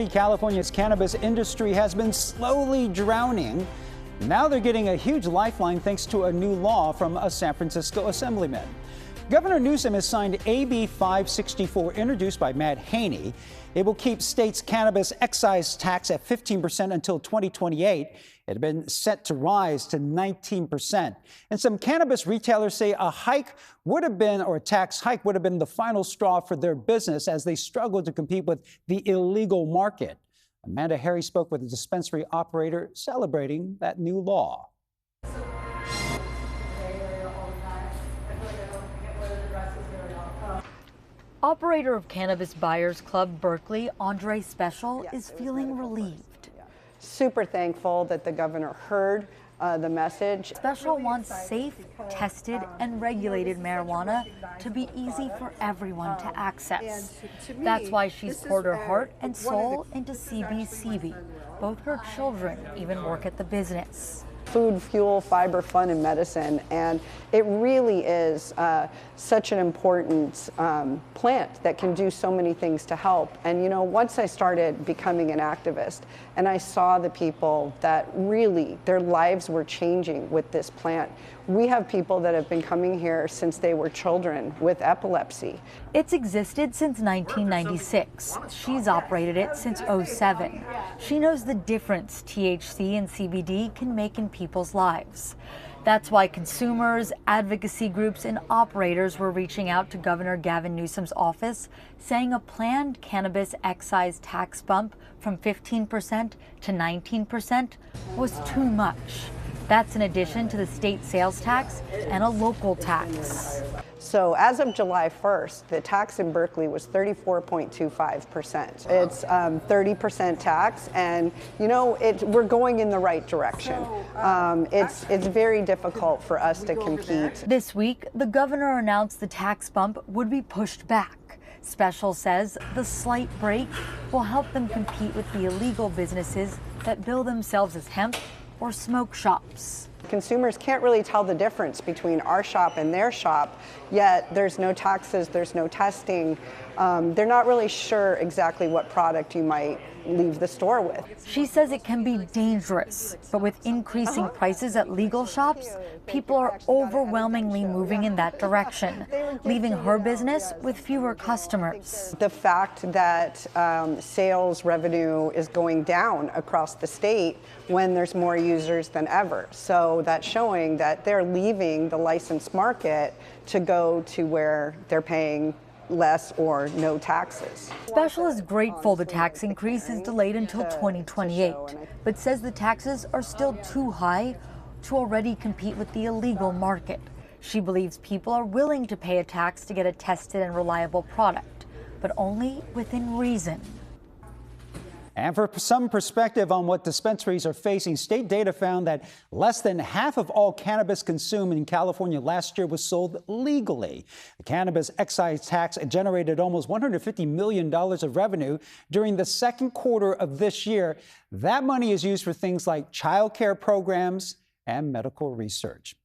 California's cannabis industry has been slowly drowning. Now they're getting a huge lifeline thanks to a new law from a San Francisco assemblyman. Governor Newsom has signed AB 564, introduced by Matt Haney. It will keep states' cannabis excise tax at 15% until 2028. It had been set to rise to 19%. And some cannabis retailers say a hike would have been, or a tax hike would have been the final straw for their business as they struggle to compete with the illegal market. Amanda Harry spoke with a dispensary operator celebrating that new law. Operator of Cannabis Buyers Club Berkeley, Andre Special, is feeling relieved. Super thankful that the governor heard the message. Special wants safe, tested, and regulated marijuana to be easy for everyone to access. That's why she's poured her heart and soul into CBCB. Both her children even work at the business. Food, fuel, fiber, fun, and medicine. And it really is such an important plant that can do so many things to help. And you know, once I started becoming an activist and I saw the people that really their lives were changing with this plant. We have people that have been coming here since they were children with epilepsy. It's existed since 1996. She's operated it since '07. She knows the difference THC and CBD can make in people's lives. That's why consumers, advocacy groups, and operators were reaching out to Governor Gavin Newsom's office, saying a planned cannabis excise tax bump from 15% to 19% was too much. That's in addition to the state sales tax and a local tax. So as of July 1st, the tax in Berkeley was 34.25%. It's 30% tax, and you know, we're going in the right direction. It's very difficult for us to compete. This week, the governor announced the tax bump would be pushed back. Special says the slight break will help them compete with the illegal businesses that bill themselves as hemp or smoke shops. Consumers can't really tell the difference between our shop and their shop, yet there's no taxes, there's no testing. They're not really sure exactly what product you might leave the store with. She says it can be dangerous, but with increasing prices at legal shops, people are overwhelmingly moving in that direction, leaving her business with fewer customers. The fact that sales revenue is going down across the state when there's more users than ever. So that's showing that they're leaving the licensed market to go to where they're paying less or no taxes. Special is grateful the tax increase is delayed until 2028, but says the taxes are still too high to already compete with the illegal market. She believes people are willing to pay a tax to get a tested and reliable product, but only within reason. And for some perspective on what dispensaries are facing, state data found that less than half of all cannabis consumed in California last year was sold legally. The cannabis excise tax generated almost $150 million of revenue during the second quarter of this year. That money is used for things like child care programs and medical research.